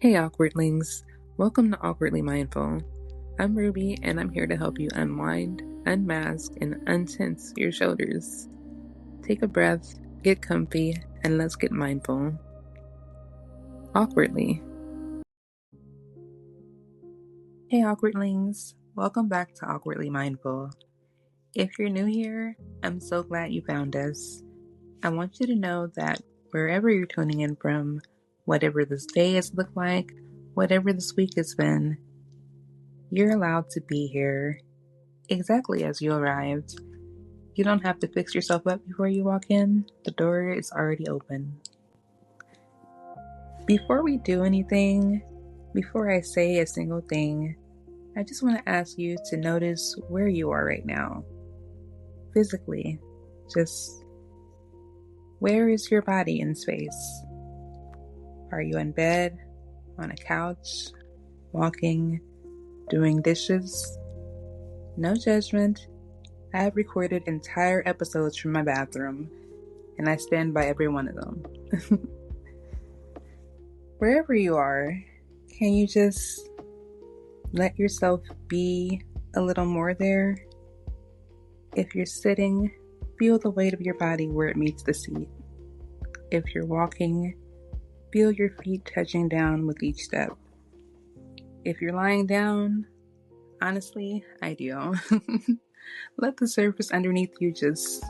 Hey awkwardlings, welcome to Awkwardly Mindful. I'm Ruby and I'm here to help you unwind, unmask, and untense your shoulders. Take a breath, get comfy, and let's get mindful. Awkwardly. Hey awkwardlings, welcome back to Awkwardly Mindful. If you're new here, I'm so glad you found us. I want you to know that wherever you're tuning in from, whatever this day has looked like, whatever this week has been, you're allowed to be here exactly as you arrived. You don't have to fix yourself up before you walk in. The door is already open. Before we do anything, before I say a single thing, I just want to ask you to notice where you are right now. Physically, just where is your body in space? Are you in bed, on a couch, walking, doing dishes? No judgment. I have recorded entire episodes from my bathroom, and I stand by every one of them. Wherever you are, can you just let yourself be a little more there? If you're sitting, feel the weight of your body where it meets the seat. If you're walking, feel your feet touching down with each step. If you're lying down, honestly, ideal. Let the surface underneath you just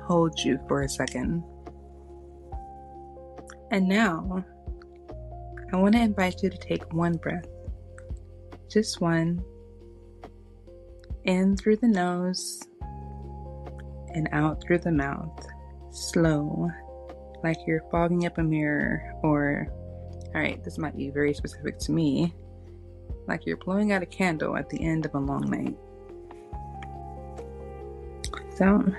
hold you for a second. And now, I want to invite you to take one breath. Just one. In through the nose and out through the mouth. Slow, like you're fogging up a mirror, or, alright, this might be very specific to me, like you're blowing out a candle at the end of a long night. So,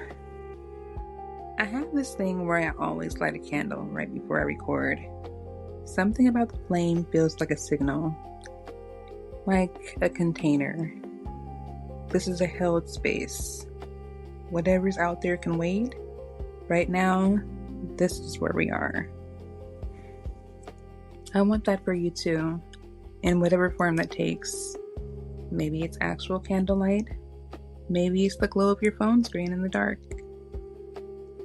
I have this thing where I always light a candle right before I record. Something about the flame feels like a signal, like a container. This is a held space. Whatever's out there can wait. Right now, this is where we are. I want that for you too, in whatever form that takes. Maybe it's actual candlelight. Maybe it's the glow of your phone screen in the dark.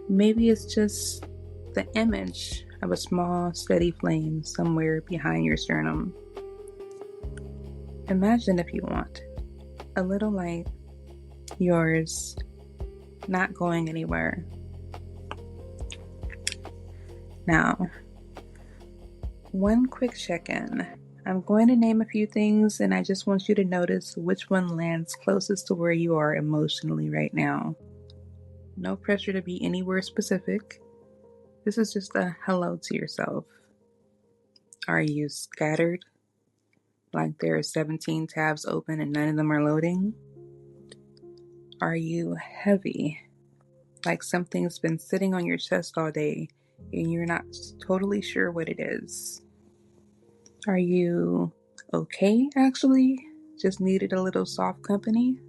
Maybe it's just the image of a small, steady flame somewhere behind your sternum. Imagine, if you want, a little light, yours, not going anywhere. Now, one quick check-in. I'm going to name a few things, and I just want you to notice which one lands closest to where you are emotionally right now. No pressure to be anywhere specific. This is just a hello to yourself. Are you scattered? Like there are 17 tabs open and none of them are loading? Are you heavy? Like something's been sitting on your chest all day and you're not totally sure what it is? Are you okay, actually? Just needed a little soft company?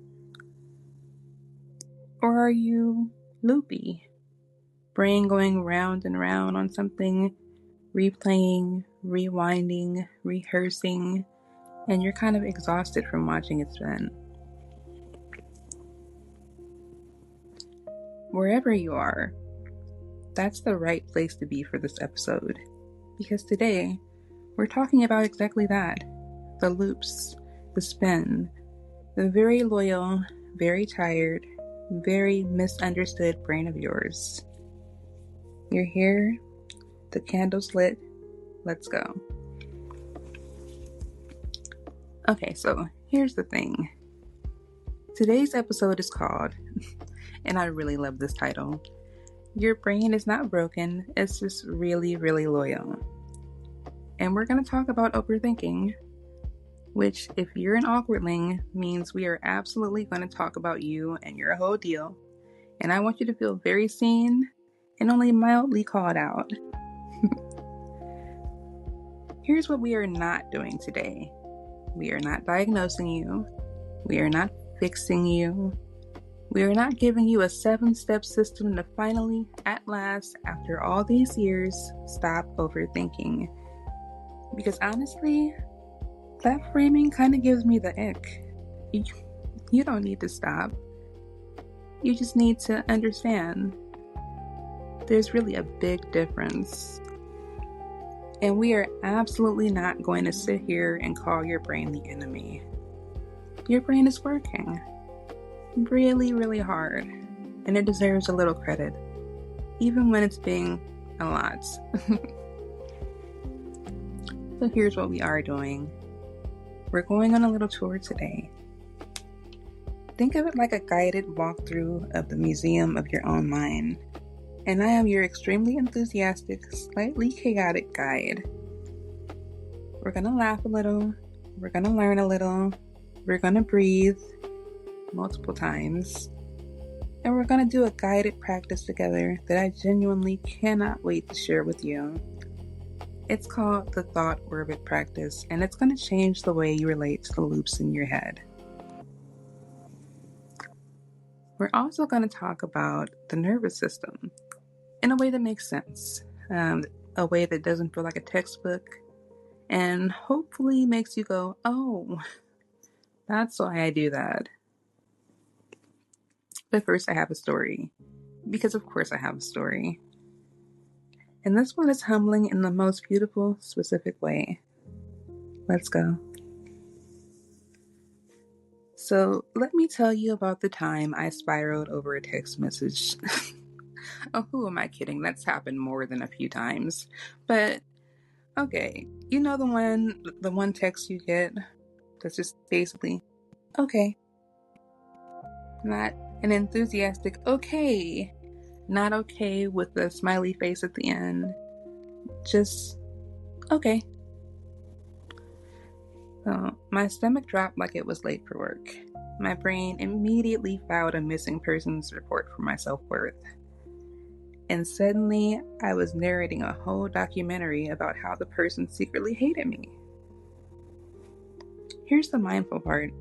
Or are you loopy? Brain going round and round on something, replaying, rewinding, rehearsing, and you're kind of exhausted from watching it spin. Wherever you are, that's the right place to be for this episode. Because today, we're talking about exactly that. The loops, the spin, the very loyal, very tired, very misunderstood brain of yours. You're here, the candle's lit, let's go. Okay, so here's the thing. Today's episode is called, and I really love this title, Your Brain is Not Broken, It's Just Really, Really Loyal. And we're going to talk about overthinking, which, if you're an awkwardling, means we are absolutely going to talk about you and your whole deal. And I want you to feel very seen and only mildly called out. Here's what we are not doing today. We are not diagnosing you. We are not fixing you. We are not giving you a 7-step system to finally, at last, after all these years, stop overthinking. Because honestly, that framing kind of gives me the ick. You, you don't need to stop. You just need to understand there's really a big difference. And we are absolutely not going to sit here and call your brain the enemy. Your brain is working really, really hard, and it deserves a little credit, even when it's being a lot. So here's what we are doing. We're going on a little tour today. Think of it like a guided walkthrough of the museum of your own mind. And I am your extremely enthusiastic, slightly chaotic guide. We're gonna laugh a little, we're gonna learn a little, we're gonna breathe multiple times, and we're gonna do a guided practice together that I genuinely cannot wait to share with you. It's called the thought orbit practice, and it's gonna change the way you relate to the loops in your head. We're also gonna talk about the nervous system in a way that makes sense, a way that doesn't feel like a textbook, and hopefully makes you go, oh, that's why I do that. But first I have a story, because of course I have a story. And this one is humbling in the most beautiful, specific way. Let's go. So let me tell you about the time I spiraled over a text message. Oh, who am I kidding? That's happened more than a few times. But okay, you know the one text you get that's just basically, okay. Not an enthusiastic okay. Not okay with the smiley face at the end. Just okay. So my stomach dropped like it was late for work. My brain immediately filed a missing persons report for my self-worth. And suddenly, I was narrating a whole documentary about how the person secretly hated me. Here's the mindful part.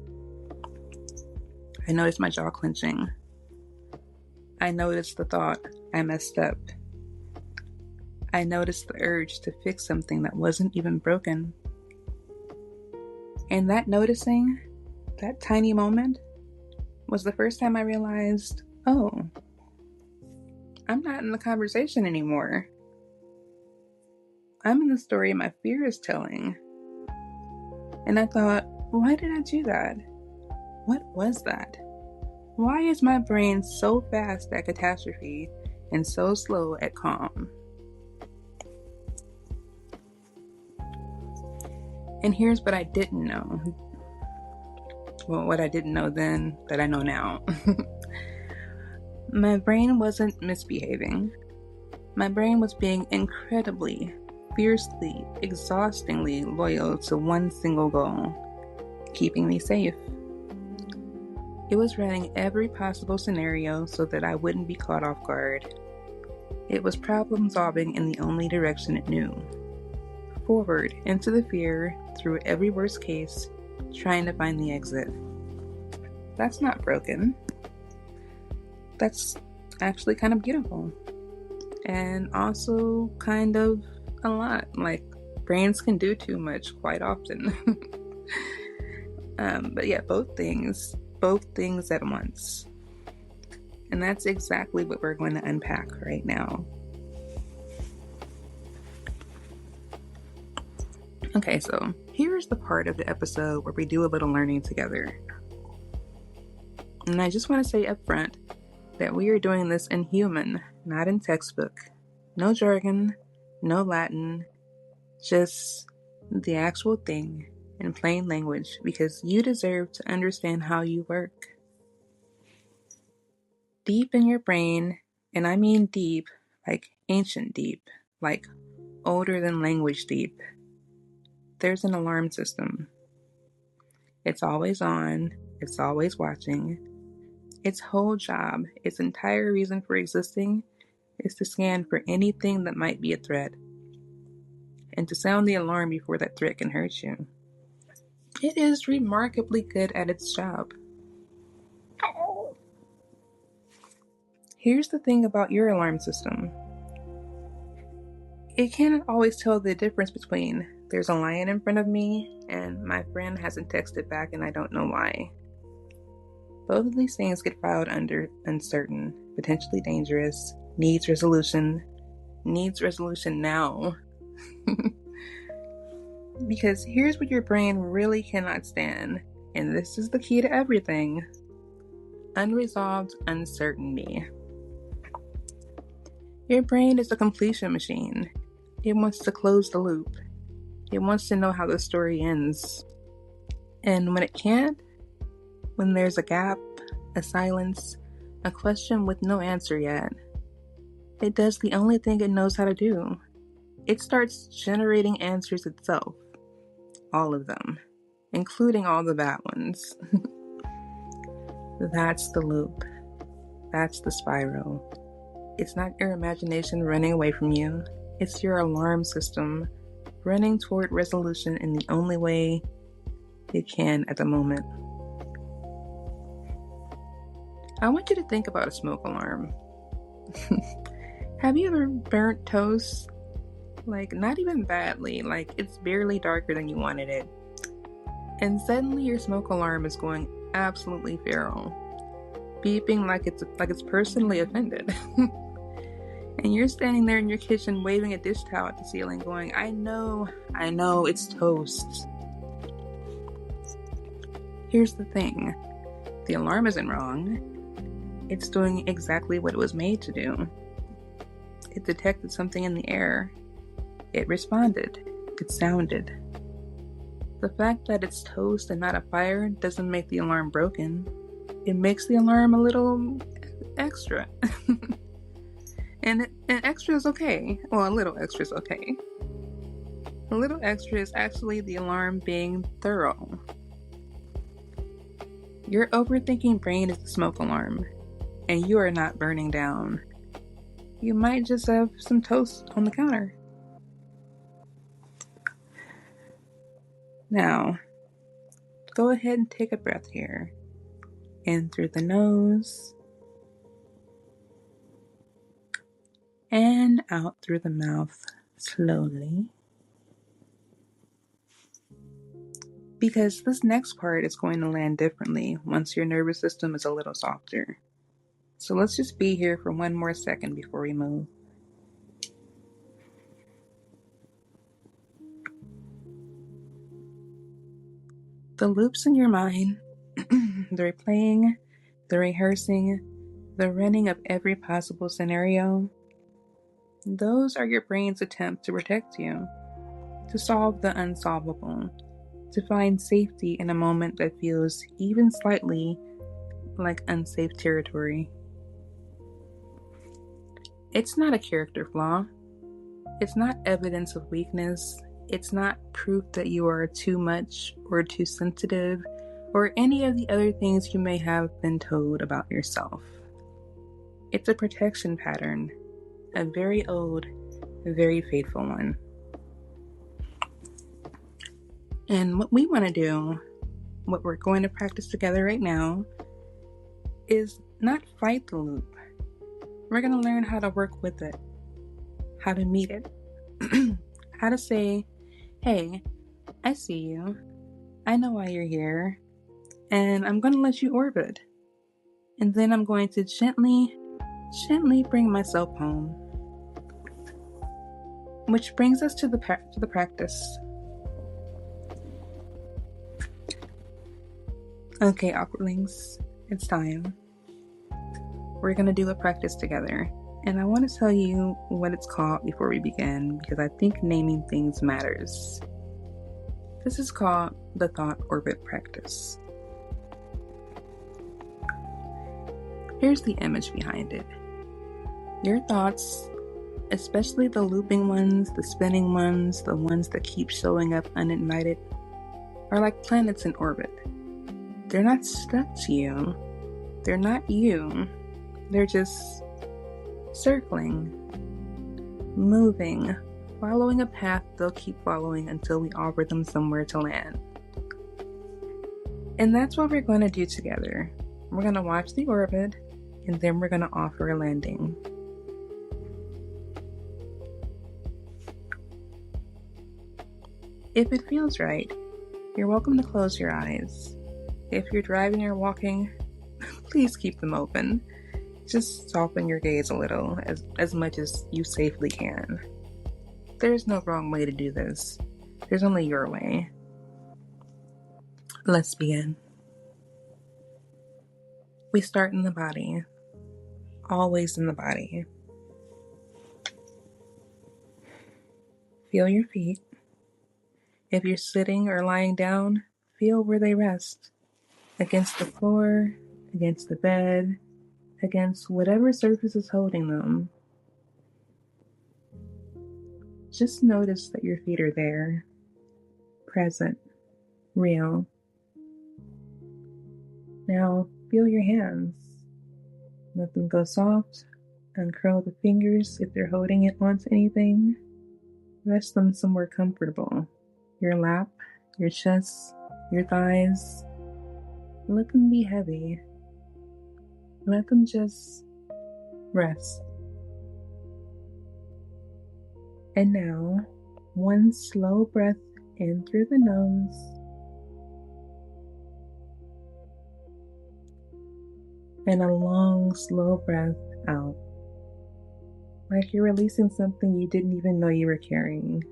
I noticed my jaw clenching. I noticed the thought, I messed up. I noticed the urge to fix something that wasn't even broken. And that noticing, that tiny moment, was the first time I realized, oh, I'm not in the conversation anymore. I'm in the story my fear is telling. And I thought, why did I do that? What was that? Why is my brain so fast at catastrophe and so slow at calm? And here's what I didn't know. Well, what I didn't know then that I know now. My brain wasn't misbehaving. My brain was being incredibly, fiercely, exhaustingly loyal to one single goal: keeping me safe. It was running every possible scenario so that I wouldn't be caught off guard. It was problem solving in the only direction it knew. Forward into the fear, through every worst case, trying to find the exit. That's not broken. That's actually kind of beautiful. And also kind of a lot. Like, brains can do too much quite often. But yeah, both things at once. And that's exactly what we're going to unpack right now. Okay, so here's the part of the episode where we do a little learning together. And I just want to say up front that we are doing this in human, not in textbook. No jargon, no Latin, just the actual thing in plain language, because you deserve to understand how you work. Deep in your brain, and I mean deep, like ancient deep, like older than language deep, there's an alarm system. It's always on, it's always watching. Its whole job, its entire reason for existing, is to scan for anything that might be a threat, and to sound the alarm before that threat can hurt you. It is remarkably good at its job. Here's the thing about your alarm system. It can't always tell the difference between there's a lion in front of me and my friend hasn't texted back and I don't know why. Both of these things get filed under uncertain, potentially dangerous, needs resolution now. Because here's what your brain really cannot stand, and this is the key to everything: unresolved uncertainty. Your brain is a completion machine. It wants to close the loop. It wants to know how the story ends. And when it can't, when there's a gap, a silence, a question with no answer yet, it does the only thing it knows how to do. It starts generating answers itself. All of them, including all the bad ones. That's the loop. That's the spiral. It's not your imagination running away from you. It's your alarm system running toward resolution in the only way it can at the moment. I want you to think about a smoke alarm. Have you ever burnt toast? Like, not even badly, like it's barely darker than you wanted it. And suddenly your smoke alarm is going absolutely feral, beeping like it's personally offended. And you're standing there in your kitchen waving a dish towel at the ceiling going, I know, it's toast. Here's the thing. The alarm isn't wrong. It's doing exactly what it was made to do. It detected something in the air. It responded. It sounded. The fact that it's toast and not a fire doesn't make the alarm broken. It makes the alarm a little extra. And extra is okay. Well, a little extra is okay. A little extra is actually the alarm being thorough. Your overthinking brain is the smoke alarm, and you are not burning down. You might just have some toast on the counter. Now, go ahead and take a breath here. In through the nose, and out through the mouth slowly. Because this next part is going to land differently once your nervous system is a little softer. So let's just be here for one more second before we move. The loops in your mind, the replaying, the rehearsing, the running of every possible scenario, those are your brain's attempt to protect you, to solve the unsolvable, to find safety in a moment that feels even slightly like unsafe territory. It's not a character flaw. It's not evidence of weakness. It's not proof that you are too much or too sensitive or any of the other things you may have been told about yourself. It's a protection pattern, a very old, very faithful one. And what we want to do, what we're going to practice together right now, is not fight the loop. We're going to learn how to work with it, how to meet it, how to say, hey, I see you. I know why you're here. And I'm going to let you orbit. And then I'm going to gently bring myself home. Which brings us to the practice. Okay, awkwardlings, it's time. We're going to do a practice together. And I want to tell you what it's called before we begin, because I think naming things matters. This is called the thought orbit practice. Here's the image behind it. Your thoughts, especially the looping ones, the spinning ones, the ones that keep showing up uninvited, are like planets in orbit. They're not stuck to you. They're not you. They're just circling, moving, following a path they'll keep following until we offer them somewhere to land. And that's what we're going to do together. We're going to watch the orbit, and then we're going to offer a landing. If it feels right, you're welcome to close your eyes. If you're driving or walking, please keep them open. Just soften your gaze a little, as much as you safely can. There's no wrong way to do this. There's only your way. Let's begin. We start in the body. Always in the body. Feel your feet. If you're sitting or lying down, feel where they rest. Against the floor, against the bed, against whatever surface is holding them. Just notice that your feet are there, present, real. Now feel your hands. Let them go soft. Uncurl the fingers if they're holding it onto anything. Rest them somewhere comfortable. Your lap, your chest, your thighs. Let them be heavy. Let them just rest. And now, one slow breath in through the nose. And a long, slow breath out. Like you're releasing something you didn't even know you were carrying.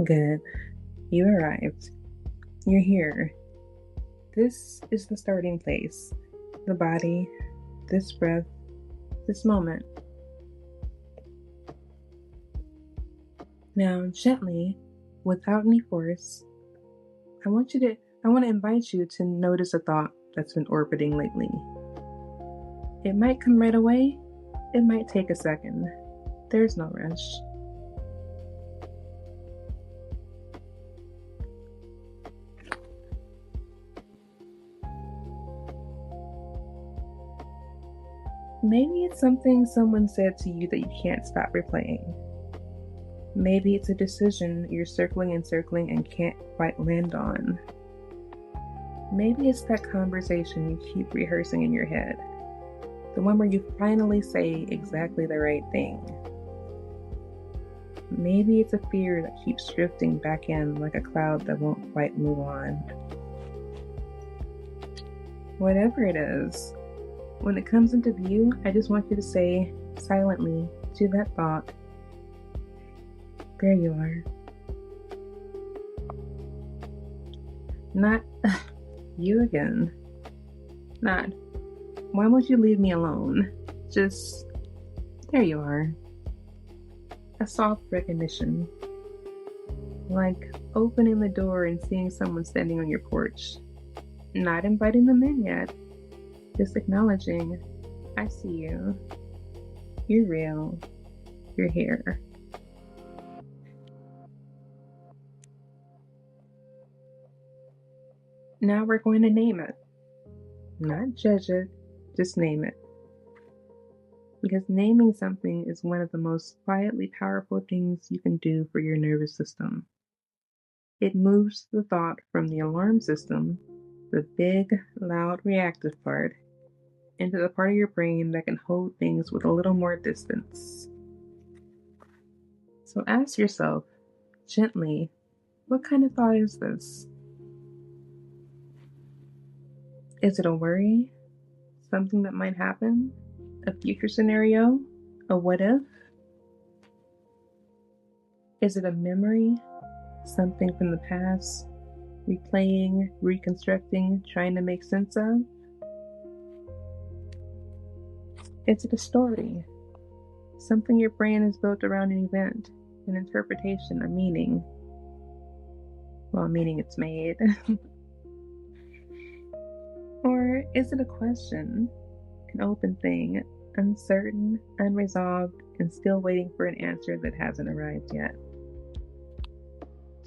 Good. You arrived. You're here. This is the starting place. The body, this breath, this moment. Now, gently, without any force, I want to invite you to notice a thought that's been orbiting lately. It might come right away. It might take a second. There's no rush. Maybe it's something someone said to you that you can't stop replaying. Maybe it's a decision you're circling and can't quite land on. Maybe it's that conversation you keep rehearsing in your head. The one where you finally say exactly the right thing. Maybe it's a fear that keeps drifting back in like a cloud that won't quite move on. Whatever it is, when it comes into view, I just want you to say silently to that thought, there you are. Not, you again. Not, why won't you leave me alone? Just, there you are. A soft recognition. Like opening the door and seeing someone standing on your porch. Not inviting them in yet. Just acknowledging, I see you. You're real. You're here. Now we're going to name it. Not judge it, just name it. Because naming something is one of the most quietly powerful things you can do for your nervous system. It moves the thought from the alarm system, the big, loud, reactive part, into the part of your brain that can hold things with a little more distance. So ask yourself, gently, what kind of thought is this? Is it a worry? Something that might happen? A future scenario? A what if? Is it a memory? Something from the past? Replaying, reconstructing, trying to make sense of? Is it a story? Something your brain has built around an event, an interpretation, a meaning? Well, meaning it's made. Or is it a question? An open thing, uncertain, unresolved, and still waiting for an answer that hasn't arrived yet.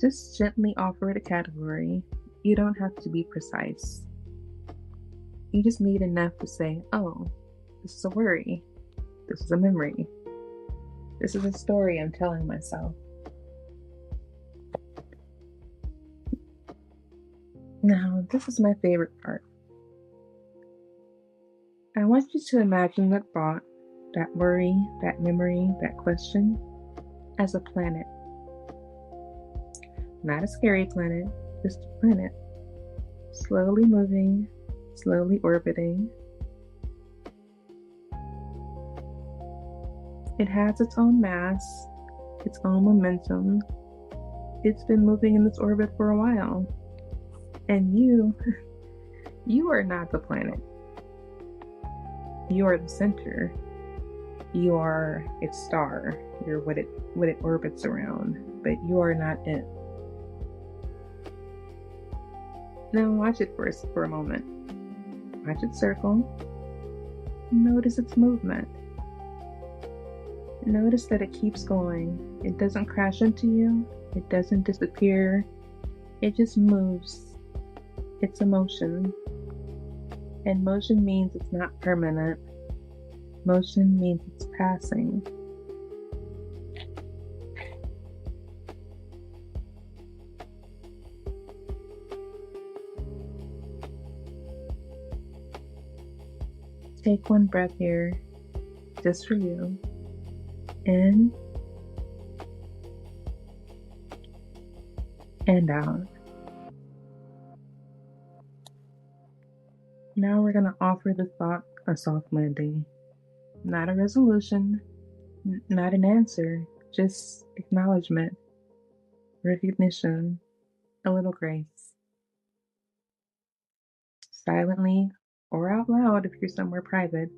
Just gently offer it a category. You don't have to be precise. You just need enough to say, oh, this is a worry. This is a memory. This is a story I'm telling myself. Now, this is my favorite part. I want you to imagine that thought that worry, that memory, that question, as a planet. Not a scary planet, just a planet. Slowly moving, slowly orbiting. It has its own mass, its own momentum. It's been moving in this orbit for a while. And you are not the planet. You are the center. You are its star. You're what it orbits around, but you are not it. Now watch it for a moment. Watch it circle. Notice its movement. Notice that it keeps going. It doesn't crash into you. It doesn't disappear. It just moves. It's a motion. And motion means it's not permanent. Motion means it's passing. Take one breath here, just for you. In and out. Now we're going to offer the thought a soft landing. Not a resolution, not an answer, just acknowledgement, recognition, a little grace. Silently or out loud if you're somewhere private,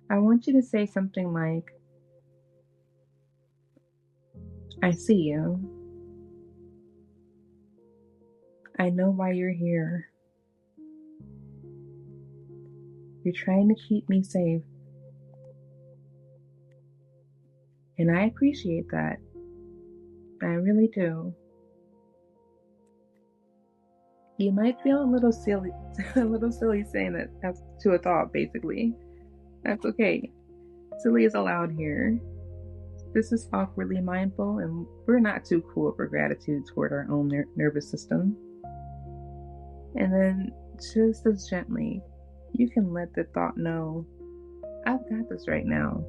I want you to say something like, I see you. I know why you're here. You're trying to keep me safe. And I appreciate that. I really do. You might feel a little silly saying that to a thought, basically. That's okay. Silly is allowed here. This is awkwardly mindful, and we're not too cool for gratitude toward our own nervous system. And then, just as gently, you can let the thought know, I've got this right now.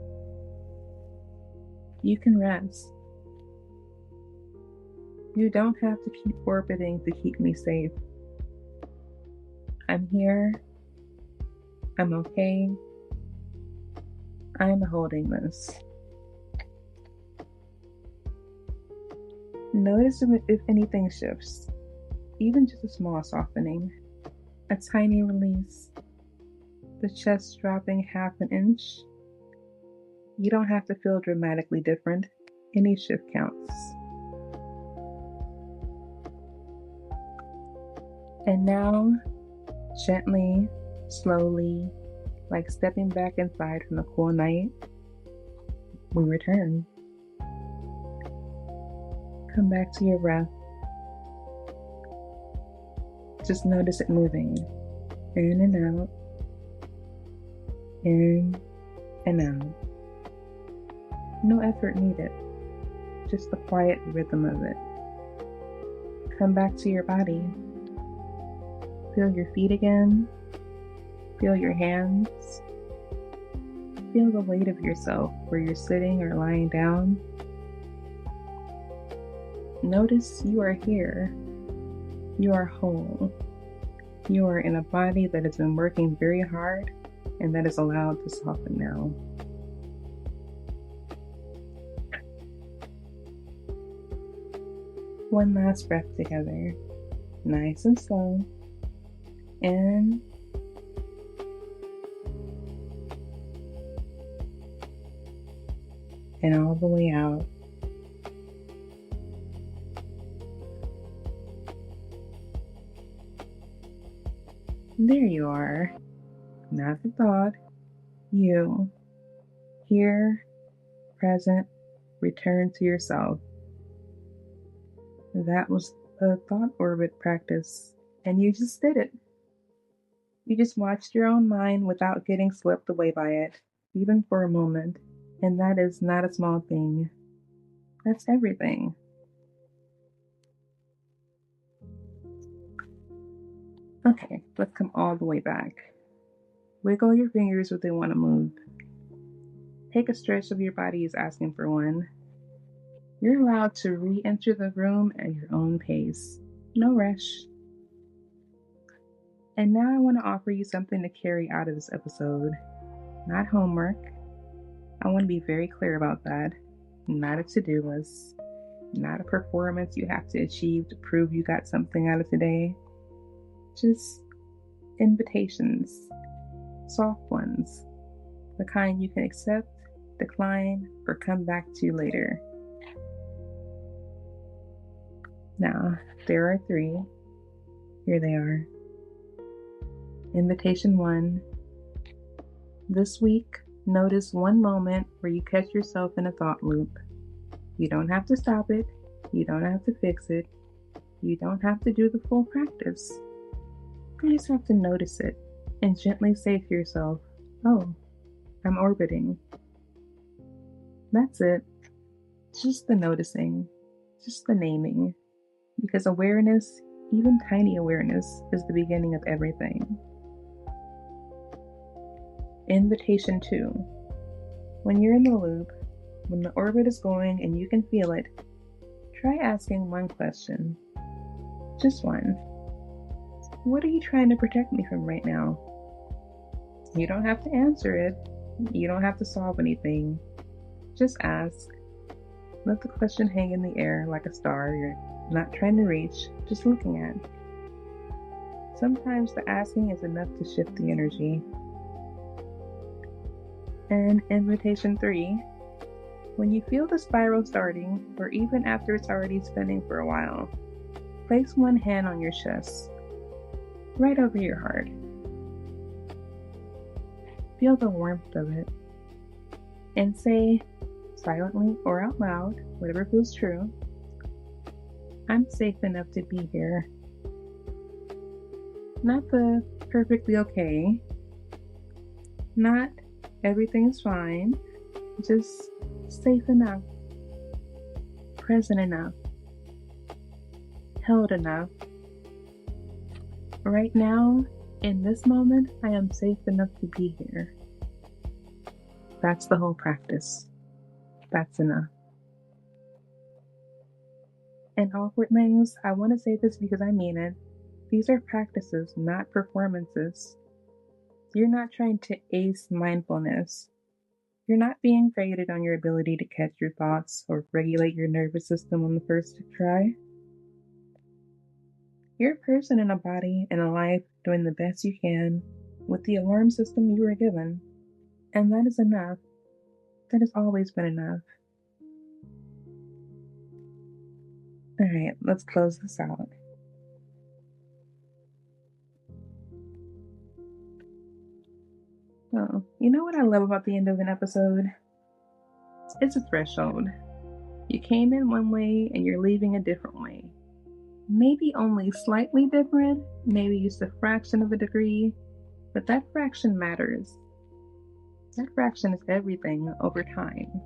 You can rest. You don't have to keep orbiting to keep me safe. I'm here. I'm okay. I'm holding this. Notice if anything shifts, even just a small softening, a tiny release, the chest dropping half an inch. You don't have to feel dramatically different. Any shift counts. And now, gently, slowly, like stepping back inside from a cool night, we return. Come back to your breath. Just notice it moving in and out, in and out. No effort needed, just the quiet rhythm of it. Come back to your body. Feel your feet again. Feel your hands. Feel the weight of yourself where you're sitting or lying down. Notice you are here. You are whole. You are in a body that has been working very hard and that is allowed to soften now. One last breath together, nice and slow. In and all the way out. There you are. Not the thought. You. Here, present, return to yourself. That was a thought orbit practice, and you just did it. You just watched your own mind without getting swept away by it, even for a moment. And that is not a small thing. That's everything. Okay, let's come all the way back. Wiggle your fingers if they want to move. take a stretch of your body is asking for one. You're allowed to re-enter the room at your own pace. No rush. And now I want to offer you something to carry out of this episode. Not homework. I want to be very clear about that. Not a to-do list. Not a performance you have to achieve to prove you got something out of today. Just invitations. Soft ones. The kind you can accept, decline, or come back to later. Now, there are 3. Here they are. Invitation 1. This week, notice one moment where you catch yourself in a thought loop. You don't have to stop it. You don't have to fix it. You don't have to do the full practice. You just have to notice it and gently say to yourself, "Oh, I'm orbiting." That's it. Just the noticing. Just the naming. Because awareness, even tiny awareness, is the beginning of everything. Invitation 2. When you're in the loop, when the orbit is going and you can feel it, try asking one question. Just one. What are you trying to protect me from right now? You don't have to answer it. You don't have to solve anything. Just ask. Let the question hang in the air like a star you're not trying to reach, just looking at. Sometimes the asking is enough to shift the energy. And invitation 3. When you feel the spiral starting, or even after it's already spinning for a while, place one hand on your chest, right over your heart. Feel the warmth of it, and say, silently or out loud, whatever feels true, "I'm safe enough to be here." Not the perfectly okay, not everything's fine, just safe enough, present enough, held enough. Right now, in this moment, I am safe enough to be here. That's the whole practice. That's enough. And awkwardlings, I want to say this because I mean it. These are practices, not performances. You're not trying to ace mindfulness. You're not being graded on your ability to catch your thoughts or regulate your nervous system on the first try. You're a person in a body and a life doing the best you can with the alarm system you were given. And that is enough. That has always been enough. Alright, let's close this out. Oh, you know what I love about the end of an episode? It's a threshold. You came in one way and you're leaving a different way. Maybe only slightly different, maybe just a fraction of a degree, but that fraction matters. That fraction is everything over time.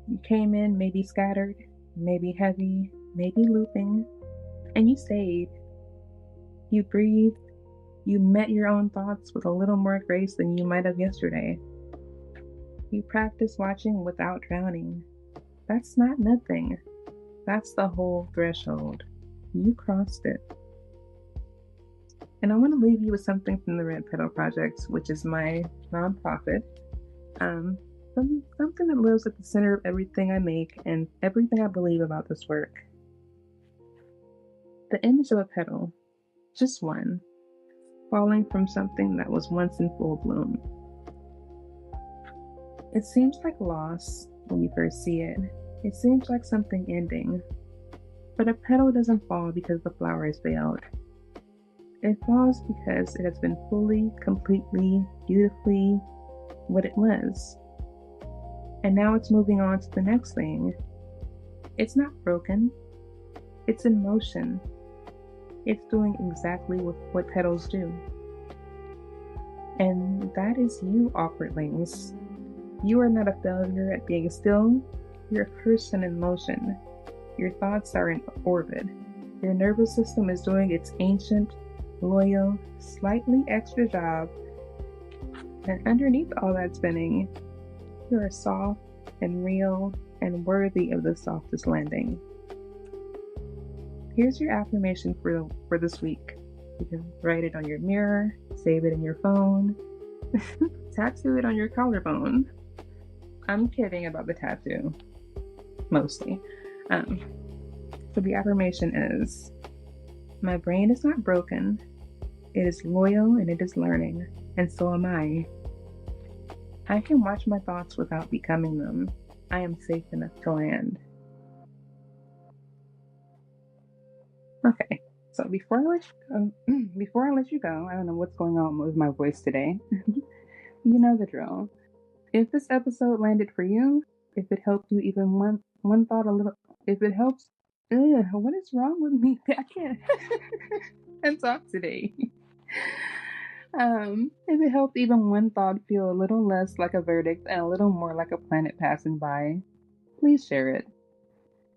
You came in maybe scattered, maybe heavy, maybe looping, and you stayed. You breathed. You met your own thoughts with a little more grace than you might have yesterday. You practiced watching without drowning. That's not nothing. That's the whole threshold. You crossed it. And I want to leave you with something from the Red Petal Project, which is my nonprofit. Something that lives at the center of everything I make and everything I believe about this work. The image of a petal, just one, falling from something that was once in full bloom. It seems like loss when you first see it. It seems like something ending. But a petal doesn't fall because the flower has failed. It falls because it has been fully, completely, beautifully what it was. And now it's moving on to the next thing. It's not broken. It's in motion. It's doing exactly what petals do. And that is you, awkwardlings. You are not a failure at being still. You're a person in motion. Your thoughts are in orbit. Your nervous system is doing its ancient, loyal, slightly extra job. And underneath all that spinning, You are soft and real and worthy of the softest landing. Here's your affirmation for this week. You can write it on your mirror, save it in your phone, tattoo it on your collarbone. I'm kidding about the tattoo, mostly. So the affirmation is, my brain is not broken. It is loyal and it is learning, and so am I. I can watch my thoughts without becoming them. I am safe enough to land. Okay, so before I let you go, I don't know what's going on with my voice today. You know the drill. If this episode landed for you, if it helped you even one thought a little, if it helps, what is wrong with me? I can't and talk today. If it helped even one thought feel a little less like a verdict and a little more like a planet passing by, please share it.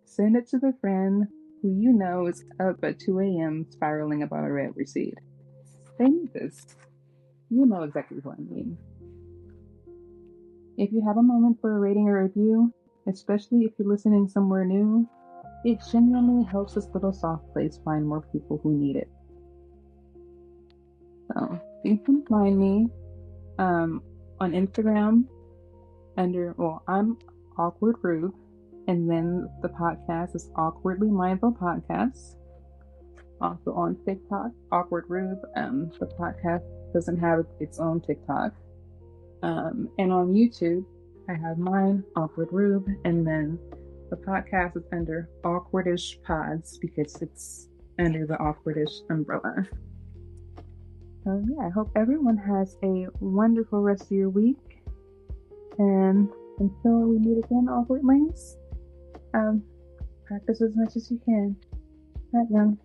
Send it to the friend who you know is up at 2 a.m. spiraling about a red receipt. They need this. You know exactly what I mean. If you have a moment for a rating or review, especially if you're listening somewhere new, it genuinely helps this little soft place find more people who need it. So you can find me on Instagram I'm Awkward Rube, and then the podcast is Awkwardly Mindful Podcast. Also on TikTok, Awkward Rube. The podcast doesn't have its own TikTok. And on YouTube, I have mine, Awkward Rube, and then the podcast is under Awkwardish Pods because it's under the Awkwardish umbrella. So yeah, I hope everyone has a wonderful rest of your week. And until we meet again, awkwardlings, practice as much as you can. Right, young.